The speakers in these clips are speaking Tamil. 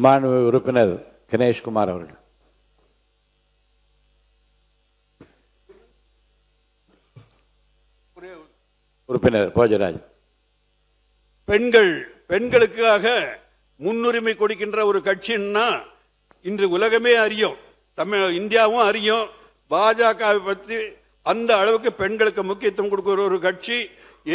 மாண்பு உறுப்பினர் கணேஷ்குமார் அவர்கள். உறுப்பினர் போஜராஜ். பெண்களுக்காக முன்னுரிமை கொடுக்கின்ற ஒரு கட்சின்னா இன்று உலகமே அறியும், இந்தியாவும் அறியும். பாஜகவை பற்றி அந்த அளவுக்கு பெண்களுக்கு முக்கியத்துவம் கொடுக்கிற ஒரு கட்சி,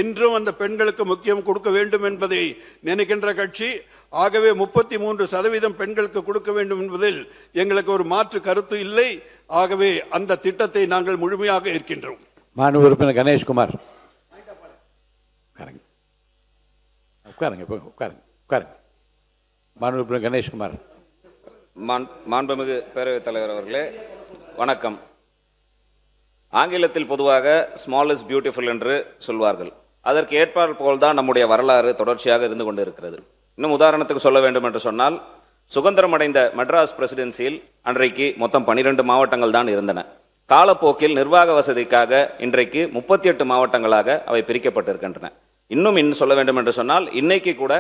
என்றும் அந்த பெண்களுக்கு முக்கியம் கொடுக்க வேண்டும் என்பதை நினைக்கின்ற கட்சி. ஆகவே 33% பெண்களுக்கு கொடுக்க வேண்டும் என்பதில் எங்களுக்கு ஒரு மாற்று கருத்து இல்லை. ஆகவே அந்த திட்டத்தை நாங்கள் முழுமையாக ஏற்கின்றோம். மாண்பு உறுப்பினர் கணேஷ்குமார். மாண்பு உறுப்பினர் கணேஷ்குமார். மாண்புமிகு பேரவைத் தலைவர் அவர்களே வணக்கம். ஆங்கிலத்தில் பொதுவாக ஸ்மால் இஸ் பியூட்டிஃபுல் என்று சொல்வார்கள். அதற்கு ஏற்பால் போல்தான் நம்முடைய வரலாறு தொடர்ச்சியாக இருந்து கொண்டிருக்கிறது. இன்னும் உதாரணத்துக்கு சொல்ல வேண்டும் என்று சொன்னால், சுதந்திரம் அடைந்த மெட்ராஸ் பிரசிடென்சியில் அன்றைக்கு மொத்தம் 12 மாவட்டங்கள் தான் இருந்தன. காலப்போக்கில் நிர்வாக வசதிக்காக இன்றைக்கு 38 மாவட்டங்களாக அவை பிரிக்கப்பட்டிருக்கின்றன. இன்னும் சொல்ல வேண்டும் என்று சொன்னால், இன்னைக்கு கூட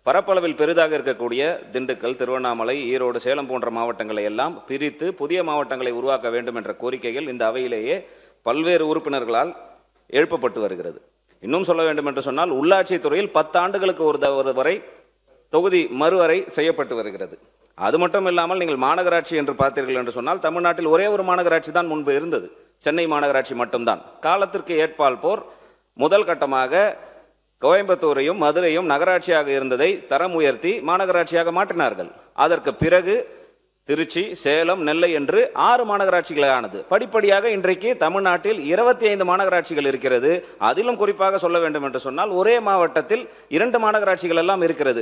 பரப்பளவில் பெரிதாக இருக்கக்கூடிய திண்டுக்கல், திருவண்ணாமலை, ஈரோடு, சேலம் போன்ற மாவட்டங்களை எல்லாம் பிரித்து புதிய மாவட்டங்களை உருவாக்க வேண்டும் என்ற கோரிக்கைகள் இந்த அவையிலேயே பல்வேறு உறுப்பினர்களால் எழுப்பப்பட்டு வருகிறது. இன்னும் சொல்ல வேண்டும் என்று சொன்னால், உள்ளாட்சி துறையில் 10 ஆண்டுகளுக்கு ஒரு வரை தொகுதி மறுவரை செய்யப்பட்டு வருகிறது. அது மட்டும் இல்லாமல் நீங்கள் மாநகராட்சி என்று பார்த்தீர்கள் என்று சொன்னால், தமிழ்நாட்டில் ஒரே ஒரு மாநகராட்சி தான் முன்பு இருந்தது, சென்னை மாநகராட்சி மட்டும்தான். காலத்திற்கு ஏற்பால் போர் முதல் கட்டமாக கோயம்புத்தூரையும் மதுரையும் நகராட்சியாக இருந்ததை தரம் உயர்த்தி மாநகராட்சியாக மாற்றினார்கள். அதற்கு பிறகு திருச்சி, சேலம், நெல்லை என்று 6 மாநகராட்சிகளானது. படிப்படியாக இன்றைக்கு தமிழ்நாட்டில் 25 மாநகராட்சிகள் இருக்கிறது. அதிலும் குறிப்பாக சொல்ல வேண்டும் என்று சொன்னால், ஒரே மாவட்டத்தில் 2 மாநகராட்சிகள் எல்லாம் இருக்கிறது.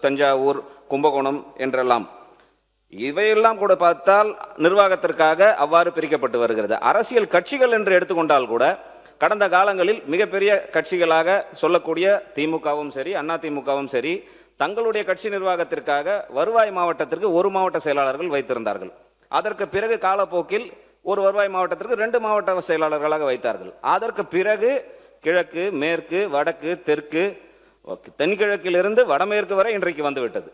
தஞ்சாவூர், கும்பகோணம் என்றெல்லாம். இவையெல்லாம் கூட பார்த்தால் நிர்வாகத்திற்காக அவ்வாறு பிரிக்கப்பட்டு வருகிறது. அரசியல் கட்சிகள் என்று எடுத்துக்கொண்டால் கூட கடந்த காலங்களில் மிகப்பெரிய கட்சிகளாக சொல்லக்கூடிய திமுகவும் சரி, அண்ணா திமுகவும் சரி, தங்களுடைய கட்சி நிர்வாகத்திற்காக வருவாய் மாவட்டத்திற்கு 1 மாவட்ட செயலாளர்கள் வைத்திருந்தார்கள். அதற்கு பிறகு காலப்போக்கில் ஒரு வருவாய் மாவட்டத்திற்கு 2 மாவட்ட செயலாளர்களாக வைத்தார்கள். அதற்கு பிறகு கிழக்கு, மேற்கு, வடக்கு, தெற்கு, தென்கிழக்கிலிருந்து வடமேற்கு வரை இன்றைக்கு வந்துவிட்டது.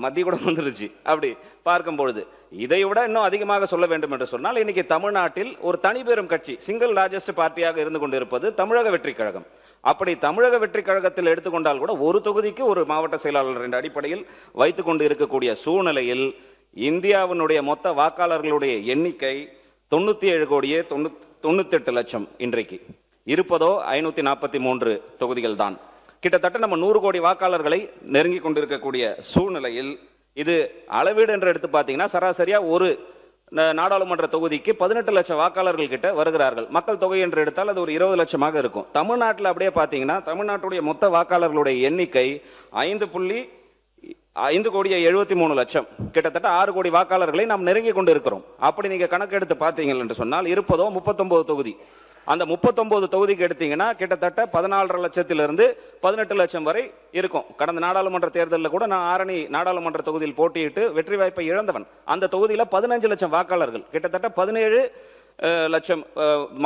மத்திய கூட வந்துருச்சு. அப்படி பார்க்கும் பொழுது இதை விட இன்னும் அதிகமாக சொல்ல வேண்டும் என்று சொன்னால், இன்னைக்கு தமிழ்நாட்டில் ஒரு தனிபெரும் கட்சி, சிங்கிள் லார்ஜஸ்ட் பார்ட்டியாக இருந்து கொண்டிருப்பது தமிழக வெற்றி கழகம். அப்படி தமிழக வெற்றி கழகத்தில் எடுத்துக்கொண்டால் கூட ஒரு தொகுதிக்கு ஒரு மாவட்ட செயலாளர் என்ற அடிப்படையில் வைத்துக் கொண்டு இருக்கக்கூடிய சூழ்நிலையில் இந்தியாவினுடைய மொத்த வாக்காளர்களுடைய எண்ணிக்கை 97,98,00,000 இன்றைக்கு இருப்பதோ 543 தொகுதிகள் தான். கிட்டத்தட்ட நம்ம 100 கோடி வாக்காளர்களை நெருங்கி கொண்டிருக்கக்கூடிய சூழ்நிலையில் இது அளவீடு என்று எடுத்து பார்த்தீங்கன்னா, சராசரியா ஒரு நாடாளுமன்ற தொகுதிக்கு 18 லட்சம் வாக்காளர்கள் கிட்ட வருகிறார்கள். மக்கள் தொகை என்று எடுத்தால் அது ஒரு 20 லட்சமாக இருக்கும். தமிழ்நாட்டில் அப்படியே பார்த்தீங்கன்னா, தமிழ்நாட்டுடைய மொத்த வாக்காளர்களுடைய எண்ணிக்கை 5,73,00,000, கிட்டத்தட்ட 6 கோடி வாக்காளர்களை நாம் நெருங்கி கொண்டு இருக்கிறோம். அப்படி நீங்க கணக்கு எடுத்து பார்த்தீங்க என்று சொன்னால் இருப்பதோ 39 தொகுதி. அந்த 39 தொகுதிக்கு எடுத்தீங்கன்னா கிட்டத்தட்ட 14.5 லட்சத்திலிருந்து 18 லட்சம் வரை இருக்கும். கடந்த நாடாளுமன்ற தேர்தலில் கூட நான் ஆரணி நாடாளுமன்ற தொகுதியில் போட்டியிட்டு வெற்றி வாய்ப்பை இழந்தவன். அந்த தொகுதியில் 15 லட்சம் வாக்காளர்கள், கிட்டத்தட்ட 17 லட்சம்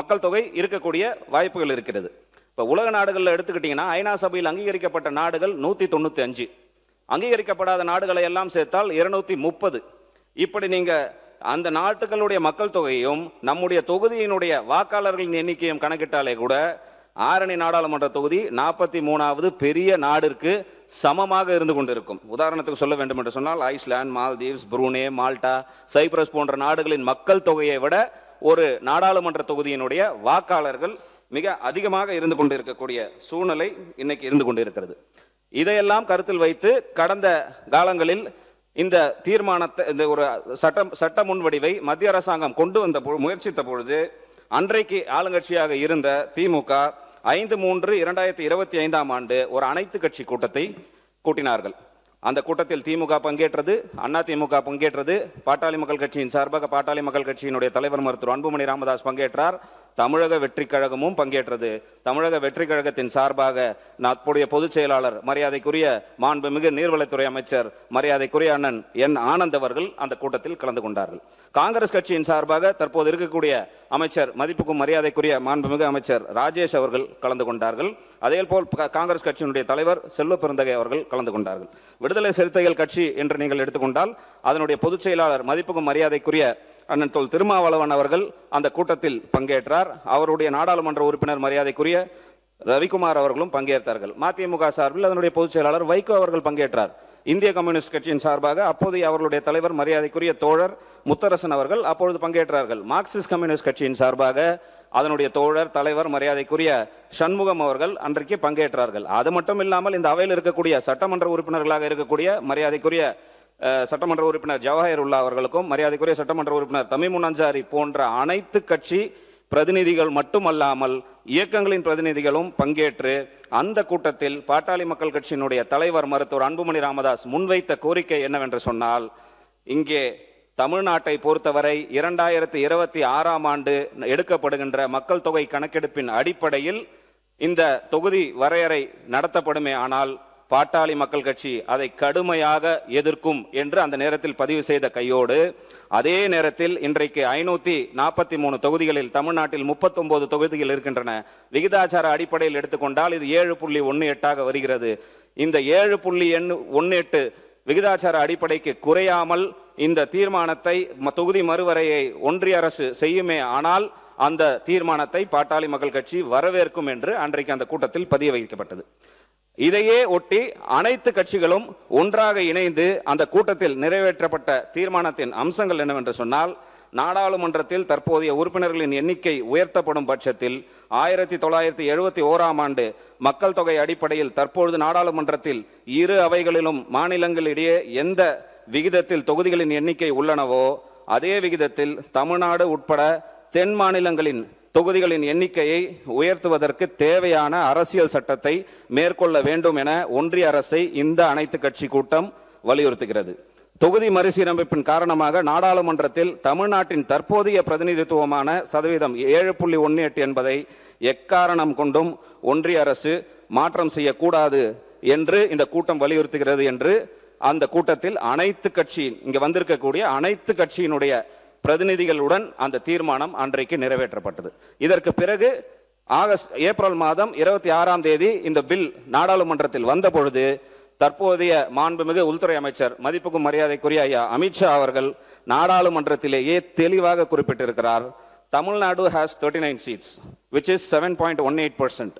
மக்கள் தொகை இருக்கக்கூடிய வாய்ப்புகள் இருக்கிறது. இப்போ உலக நாடுகளில் எடுத்துக்கிட்டீங்கன்னா, ஐநா சபையில் அங்கீகரிக்கப்பட்ட நாடுகள் 195, அங்கீகரிக்கப்படாத நாடுகளை எல்லாம் சேர்த்தால் 230. இப்படி நீங்க அந்த நாட்டுகளுடைய மக்கள் தொகையும் நம்முடைய தொகுதியினுடைய வாக்காளர்களின் எண்ணிக்கையும் கணக்கிட்டாலே கூட ஆரணி நாடாளுமன்ற தொகுதி 43வது பெரிய நாடிற்கு சமமாக இருந்து கொண்டிருக்கும். உதாரணத்துக்கு சொல்ல வேண்டும் என்று சொன்னால், Iceland, Maldives, Brunei, Malta, Cyprus போன்ற நாடுகளின் மக்கள் தொகையை விட ஒரு நாடாளுமன்ற தொகுதியினுடைய வாக்காளர்கள் மிக அதிகமாக இருந்து கொண்டிருக்கக்கூடிய சூழ்நிலை இன்னைக்கு இருந்து கொண்டிருக்கிறது. இதையெல்லாம் கருத்தில் வைத்து கடந்த காலங்களில் இந்த தீர்மானத்தை, இந்த ஒரு சட்ட முன்வடிவை மத்திய அரசாங்கம் கொண்டு வந்த முயற்சித்த பொழுது அன்றைக்கு ஆளுங்கட்சியாக இருந்த திமுக 5/3/2025 ஒரு அனைத்து கட்சி கூட்டத்தை கூட்டினார்கள். அந்த கூட்டத்தில் திமுக பங்கேற்றது, அண்ணா திமுக பங்கேற்றது, பாட்டாளி மக்கள் கட்சியின் சார்பாக பாட்டாளி மக்கள் கட்சியினுடைய தலைவர் மருத்துவர் அன்புமணி ராமதாஸ் பங்கேற்றார், தமிழக வெற்றி கழகமும் பங்கேற்றது. தமிழக வெற்றி கழகத்தின் சார்பாக அப்போதைய பொதுச் செயலாளர் மரியாதைக்குரிய மாண்புமிகு நீர்வளத்துறை அமைச்சர் மரியாதைக்குரிய அண்ணன் என் ஆனந்த் அவர்கள் அந்த கூட்டத்தில் கலந்து கொண்டார்கள். காங்கிரஸ் கட்சியின் சார்பாக தற்போது இருக்கக்கூடிய அமைச்சர் மதிப்புக்கும் மரியாதைக்குரிய மாண்புமிகு அமைச்சர் ராஜேஷ் அவர்கள் கலந்து கொண்டார்கள். அதேபோல் காங்கிரஸ் கட்சியினுடைய தலைவர் செல்வ பெருந்தகை அவர்கள் கலந்து கொண்டார்கள். விடுதலை சிறுத்தைகள் கட்சி என்று நீங்கள் எடுத்துக்கொண்டால் அதனுடைய பொதுச் செயலாளர் மதிப்புக்கும் மரியாதைக்குரிய அண்ணன் தொல் திருமாவளவன் அவர்கள் அந்த கூட்டத்தில் பங்கேற்றார். அவருடைய நாடாளுமன்ற உறுப்பினர் மரியாதைக்குரிய ரவிக்குமார் அவர்களும் பங்கேற்றார்கள். மதிமுக சார்பில் அதனுடைய பொதுச் செயலாளர் வைகோ அவர்கள் பங்கேற்றார். இந்திய கம்யூனிஸ்ட் கட்சியின் சார்பாக அப்போதைய அவர்களுடைய தலைவர் மரியாதைக்குரிய தோழர் முத்தரசன் அவர்கள் அப்பொழுது பங்கேற்றார்கள். மார்க்சிஸ்ட் கம்யூனிஸ்ட் கட்சியின் சார்பாக அதனுடைய தோழர் தலைவர் மரியாதைக்குரிய சண்முகம் அவர்கள் அன்றைக்கு பங்கேற்றார்கள். அது மட்டும் இல்லாமல் இந்த அவையில் இருக்கக்கூடிய சட்டமன்ற உறுப்பினர்களாக இருக்கக்கூடிய மரியாதைக்குரிய சட்டமன்ற உறுப்பினர் ஜவஹருல்லா அவர்களுக்கும் மரியாதைக்குரிய சட்டமன்ற உறுப்பினர் தமிமுன் அன்சாரி போன்ற அனைத்து கட்சி பிரதிநிதிகள் மட்டுமல்லாமல் இயக்கங்களின் பிரதிநிதிகளும் பங்கேற்று அந்த கூட்டத்தில் பாட்டாளி மக்கள் கட்சியினுடைய தலைவர் மருத்துவர் அன்புமணி ராமதாஸ் முன்வைத்த கோரிக்கை என்னவென்று சொன்னால், இங்கே தமிழ்நாட்டை பொறுத்தவரை 2026ஆம் ஆண்டு எடுக்கப்படுகின்ற மக்கள் தொகை கணக்கெடுப்பின் அடிப்படையில் இந்த தொகுதி வரையறை நடத்தப்படுமே ஆனால் பாட்டாளி மக்கள் கட்சி அதை கடுமையாக எதிர்க்கும் என்று அந்த நேரத்தில் பதிவு செய்த கையோடு, அதே நேரத்தில் இன்றைக்கு 543 தொகுதிகளில் தமிழ்நாட்டில் 39 தொகுதிகள் இருக்கின்றன. விகிதாச்சார அடிப்படையில் எடுத்துக்கொண்டால் இது 7.18 வருகிறது. இந்த 7.18 விகிதாச்சார அடிப்படைக்கு குறையாமல் இந்த தீர்மானத்தை தொகுதி மறுவரையை ஒன்றிய அரசு செய்யுமே ஆனால் அந்த தீர்மானத்தை பாட்டாளி மக்கள் கட்சி வரவேற்கும் என்று அன்றைக்கு அந்த கூட்டத்தில் பதிய வைக்கப்பட்டது. இதையே ஒட்டி அனைத்து கட்சிகளும் ஒன்றாக இணைந்து அந்த கூட்டத்தில் நிறைவேற்றப்பட்ட தீர்மானத்தின் அம்சங்கள் என்னவென்று சொன்னால், நாடாளுமன்றத்தில் தற்போதைய உறுப்பினர்களின் எண்ணிக்கை உயர்த்தப்படும் பட்சத்தில் 1971ஆம் ஆண்டு மக்கள் தொகை அடிப்படையில் தற்பொழுது நாடாளுமன்றத்தில் இரு அவைகளிலும் மாநிலங்களிடையே எந்த விகிதத்தில் தொகுதிகளின் எண்ணிக்கை உள்ளனவோ அதே விகிதத்தில் தமிழ்நாடு உட்பட தென் மாநிலங்களின் தொகுதிகளின் எண்ணிக்கையை உயர்த்துவதற்கு தேவையான அரசியல் சட்டத்தை மேற்கொள்ள வேண்டும் என ஒன்றிய அரசை இந்த அனைத்து கட்சி கூட்டம் வலியுறுத்துகிறது. தொகுதி மறுசீரமைப்பின் காரணமாக நாடாளுமன்றத்தில் தமிழ்நாட்டின் தற்போதைய பிரதிநிதித்துவமான சதவீதம் 7.18 என்பதை எக்காரணம் கொண்டும் ஒன்றிய அரசு மாற்றம் செய்யக்கூடாது என்று இந்த கூட்டம் வலியுறுத்துகிறது என்று அந்த கூட்டத்தில் அனைத்து கட்சி இங்க வந்திருக்கக்கூடிய அனைத்து கட்சியினுடைய பிரதிநிதிகளுடன் அந்த தீர்மானம் அன்றைக்கு நிறைவேற்றப்பட்டது. இதற்கு பிறகு ஏப்ரல் மாதம் 26ஆம் தேதி இந்த பில் நாடாளுமன்றத்தில் வந்த பொழுது தற்போதைய மாண்புமிகு உள்துறை அமைச்சர் மதிப்புக்கும் மரியாதைக்குரிய ஐயா அமித்ஷா அவர்கள் நாடாளுமன்றத்திலேயே தெளிவாக குறிப்பிட்டிருக்கிறார். Tamil Nadu has 39 seats which is 7.18%.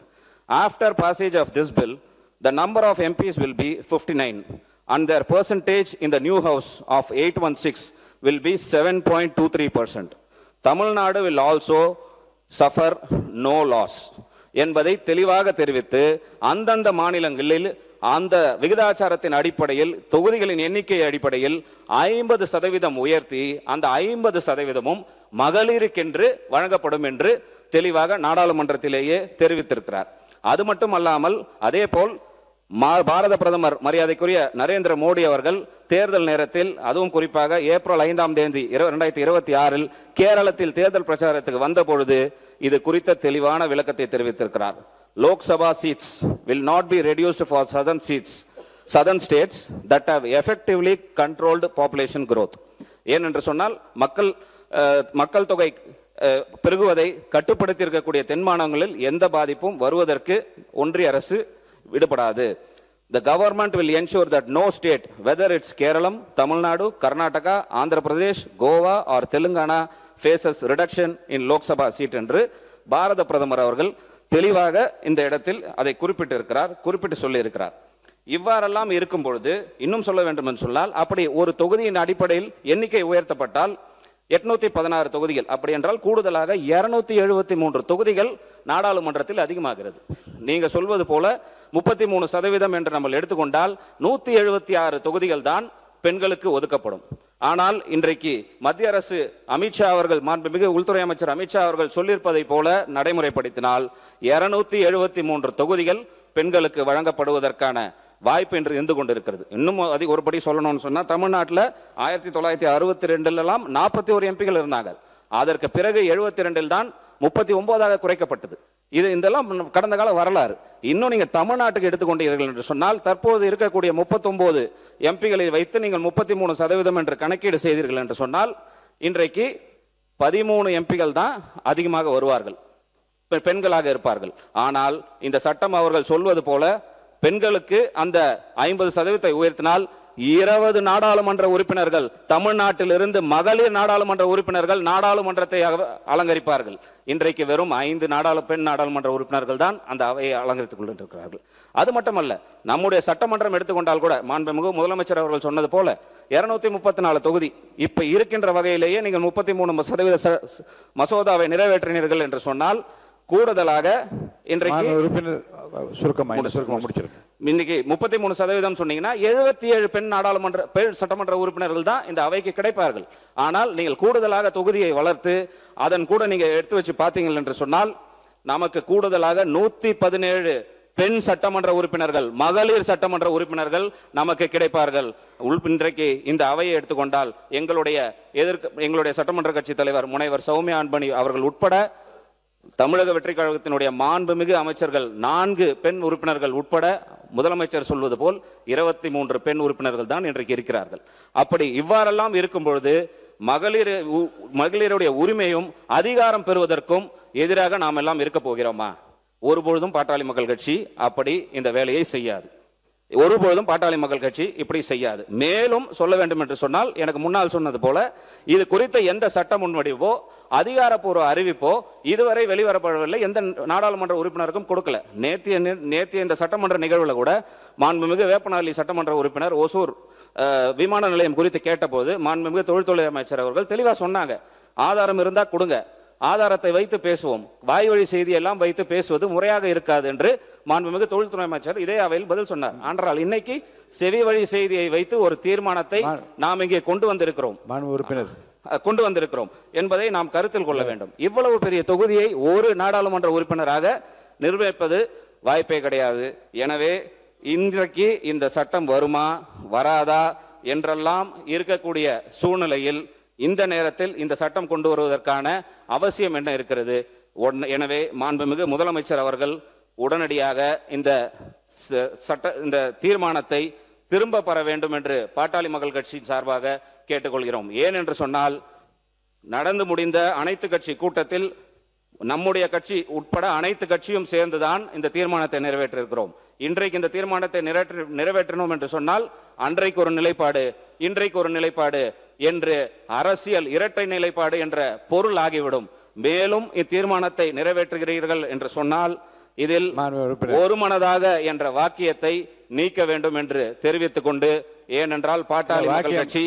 After passage of this bill the number of MPs will be 59 and their percentage in the new house of 816 will be 7.23%. Tamil will also suffer no loss என்பதை தெளிவாக தெரிவித்து அந்தந்த மாநிலங்களில் அந்த விகிதாச்சாரத்தின் அடிப்படையில் தொகுதிகளின் எண்ணிக்கை அடிப்படையில் 50% உயர்த்தி அந்த 50%ம் மகளிருக்கென்று வழங்கப்படும் என்று தெளிவாக நாடாளுமன்றத்திலேயே தெரிவித்திருக்கிறார். அது மட்டுமல்லாமல் அதே போல் பாரத பிரதமர் மரியாதைக்குரிய நரேந்திர மோடி அவர்கள் தேர்தல் நேரத்தில் அதுவும் குறிப்பாக ஏப்ரல் 5ஆம் தேதி 2026 கேரளத்தில் தேர்தல் பிரச்சாரத்துக்கு வந்த பொழுது இது குறித்த தெளிவான விளக்கத்தை தெரிவித்திருக்கிறார். Lok Sabha seats will not be reduced for southern states that have effectively controlled population growth. ஏனென்று சொன்னால் மக்கள் தொகை பெருகுவதை கட்டுப்படுத்தி இருக்கக்கூடிய தென் மாநிலங்களில் எந்த பாதிப்பும் வருவதற்கு ஒன்றிய அரசு விடுபடாது. The government will ensure that no state, whether it's Kerala, Tamil Nadu, Karnataka, Andhra Pradesh, Goa or Telangana faces reduction in Lok Sabha seat என்று பாரத பிரதமர் அவர்கள் தெளிவாக இந்த இடத்தில் அதை குறிப்பிட்டு சொல்லி இருக்கிறார். இவ்வாறெல்லாம் இருக்கும் பொழுது இன்னும் சொல்ல வேண்டும் என்று சொன்னால், அப்படி ஒரு தொகுதியின் அடிப்படையில் எண்ணிக்கை உயர்த்தப்பட்டால் 816 தொகுதிகள், அப்படி என்றால் கூடுதலாக 273 தொகுதிகள் நாடாளுமன்றத்தில் அதிகமாகிறது. நீங்க சொல்வது போல 33% என்று நம்ம எடுத்துக்கொண்டால் 176 தொகுதிகள் தான் பெண்களுக்கு ஒதுக்கப்படும். ஆனால் இன்றைக்கு மத்திய அரசு அமித்ஷா அவர்கள் மாண்புமிகு உள்துறை அமைச்சர் அமித்ஷா அவர்கள் சொல்லியிருப்பதை போல நடைமுறைப்படுத்தினால் 273 தொகுதிகள் பெண்களுக்கு வழங்கப்படுவதற்கான வாய்ப்பு என்று இருந்து கொண்டிருக்கிறது. இன்னும் ஒருபடி சொல்லணும்னு சொன்னா, தமிழ்நாட்டில் 1962 41 எம்பிகள் இருந்தாங்க. அதற்கு பிறகு 72 தான் 39ஆக குறைக்கப்பட்டது. இதெல்லாம் கடந்த கால வரலாறு. இன்னும் நீங்க தமிழ்நாட்டுக்கு எடுத்துக்கொண்டீர்கள் என்று சொன்னால் தற்போது இருக்கக்கூடிய 39 எம்பிகளை வைத்து நீங்கள் 33% என்று கணக்கீடு செய்தீர்கள் என்று சொன்னால் இன்றைக்கு 13 எம்பிகள் தான் அதிகமாக வருவார்கள், பெண்களாக இருப்பார்கள். ஆனால் இந்த சட்டம் அவர்கள் சொல்வது போல பெண்களுக்கு அந்த 50% உயர்த்தினால் 20 நாடாளுமன்ற உறுப்பினர்கள் தமிழ்நாட்டில் இருந்து மகளிர் நாடாளுமன்ற உறுப்பினர்கள் நாடாளுமன்றத்தை அலங்கரிப்பார்கள். இன்றைக்கு வெறும் 5 பெண் நாடாளுமன்ற உறுப்பினர்கள் தான் அந்த அவையை அலங்கரித்துக் கொண்டிருக்கிறார்கள். அது மட்டுமல்ல, நம்முடைய சட்டமன்றம் எடுத்துக்கொண்டால் கூட மாண்புமிகு முதலமைச்சர் அவர்கள் சொன்னது போல 234 தொகுதி இப்ப இருக்கின்ற வகையிலேயே நீங்கள் 33% மசோதாவை நிறைவேற்றினீர்கள் என்று சொன்னால் கூடுதலாக இன்றைக்கு இன்னைக்கு 33% சொன்னீங்கன்னா 77 பெண் சட்டமன்ற உறுப்பினர்கள் தான் இந்த அவைக்கு கிடைப்பார்கள். ஆனால் நீங்கள் கூடுதலாக தொகுதியை வளர்த்து அதன் கூட நீங்க எடுத்து வச்சு பார்த்தீங்கள் என்று சொன்னால் நமக்கு கூடுதலாக 117 பெண் சட்டமன்ற உறுப்பினர்கள், மகளிர் சட்டமன்ற உறுப்பினர்கள் நமக்கு கிடைப்பார்கள். இன்றைக்கு இந்த அவையை எடுத்துக்கொண்டால் எங்களுடைய சட்டமன்ற கட்சி தலைவர் முனைவர் சௌமியா அன்பணி அவர்கள் உட்பட தமிழக வெற்றி கழகத்தினுடைய மாண்புமிகு அமைச்சர்கள் 4 பெண் உறுப்பினர்கள் உட்பட முதலமைச்சர் சொல்வது போல் 23 பெண் உறுப்பினர்கள் தான் இன்றைக்கு இருக்கிறார்கள். அப்படி இவ்வாறெல்லாம் இருக்கும் பொழுது மகளிருடைய உரிமையும் அதிகாரம் பெறுவதற்கும் எதிராக நாம் எல்லாம் இருக்க போகிறோமா? ஒருபொழுதும் பாட்டாளி மக்கள் கட்சி அப்படி இந்த வேலையை செய்யாது. ஒருபொழுதும் பாட்டாளி மக்கள் கட்சி இப்படி செய்யாது. மேலும் சொல்ல வேண்டும் என்று சொன்னால், எனக்கு முன்னால் சொன்னது போல இது குறித்த எந்த சட்ட முன்வடிவோ அதிகாரப்பூர்வ அறிவிப்போ இதுவரை வெளிவரப்படவில்லை, எந்த நாடாளுமன்ற உறுப்பினருக்கும் கொடுக்கல. நேத்திய இந்த சட்டமன்ற நிகழ்வுல கூட மாண்புமிகு வேப்பநாளி சட்டமன்ற உறுப்பினர் ஒசூர் விமான நிலையம் குறித்து கேட்டபோது மாண்புமிகு தொழில்துறை அமைச்சர் அவர்கள் தெளிவா சொன்னாங்க, ஆதாரம் இருந்தா கொடுங்க, ஆதாரத்தை வைத்து பேசுவோம், வாய் வழி செய்தி எல்லாம் வைத்து பேசுவது முறையாக இருக்காது என்று மாண்புமிகு தொழில்துறை அமைச்சர் இதே அவையில் பதில் சொன்னார். ஆனால் இன்னைக்கு செவி வழி செய்தியை வைத்து ஒரு தீர்மானத்தை நாம் இங்கே கொண்டு வந்திருக்கிறோம் என்பதை நாம் கருத்தில் கொள்ள வேண்டும். இவ்வளவு பெரிய தொகுதியை ஒரு நாடாளுமன்ற உறுப்பினராக நிர்வகிப்பது வாய்ப்பே கிடையாது. எனவே இன்றைக்கு இந்த சட்டம் வருமா வராதா என்றெல்லாம் இருக்கக்கூடிய சூழ்நிலையில் இந்த நேரத்தில் இந்த சட்டம் கொண்டு வருவதற்கான அவசியம் என்ன இருக்கிறது? எனவே மாண்புமிகு முதலமைச்சர் அவர்கள் உடனடியாக இந்த தீர்மானத்தை திரும்ப பெற வேண்டும் என்று பாட்டாளி மக்கள் கட்சி சார்பாக கேட்டுக்கொள்கிறோம். ஏன் என்று சொன்னால், நடந்து முடிந்த அனைத்து கட்சி கூட்டத்தில் நம்முடைய கட்சி உட்பட அனைத்து கட்சியும் சேர்ந்துதான் இந்த தீர்மானத்தை நிறைவேற்றிருக்கிறோம். இன்றைக்கு இந்த தீர்மானத்தை நிறைவேற்றணும் என்று சொன்னால் அன்றைக்கு ஒரு நிலைப்பாடு, இன்றைக்கு ஒரு நிலைப்பாடு என்று அரசியல் இரட்டை நிலைப்பாடு என்ற பொருள் ஆகிவிடும். மேலும் இத்தீர்மானத்தை நிறைவேற்றுகிறீர்கள் என்று சொன்னால் இதில் ஒருமனதாக என்ற வாக்கியத்தை நீக்க வேண்டும் என்று தெரிவித்துக் கொண்டு, ஏனென்றால் பாட்டாளி மக்கள் கட்சி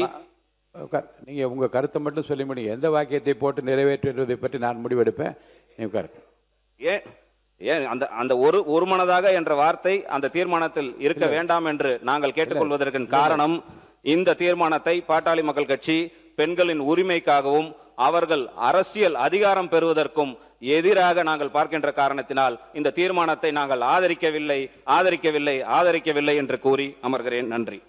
நீங்க உங்க கருத்தை மட்டும் சொல்லி முடியும், எந்த வாக்கியத்தை போட்டு நிறைவேற்றுவதை பற்றி நான் முடிவெடுப்பேன். ஏன் அந்த ஒருமனதாக என்ற வார்த்தை அந்த தீர்மானத்தில் இருக்க வேண்டாம் என்று நாங்கள் கேட்டுக்கொள்வதற்கு காரணம், இந்த தீர்மானத்தை பாட்டாளி மக்கள் கட்சி பெண்களின் உரிமைக்காகவும் அவர்கள் அரசியல் அதிகாரம் பெறுவதற்கும் எதிராக நாங்கள் பார்க்கின்ற காரணத்தினால் இந்த தீர்மானத்தை நாங்கள் ஆதரிக்கவில்லை என்று கூறி அமர்கிறேன். நன்றி.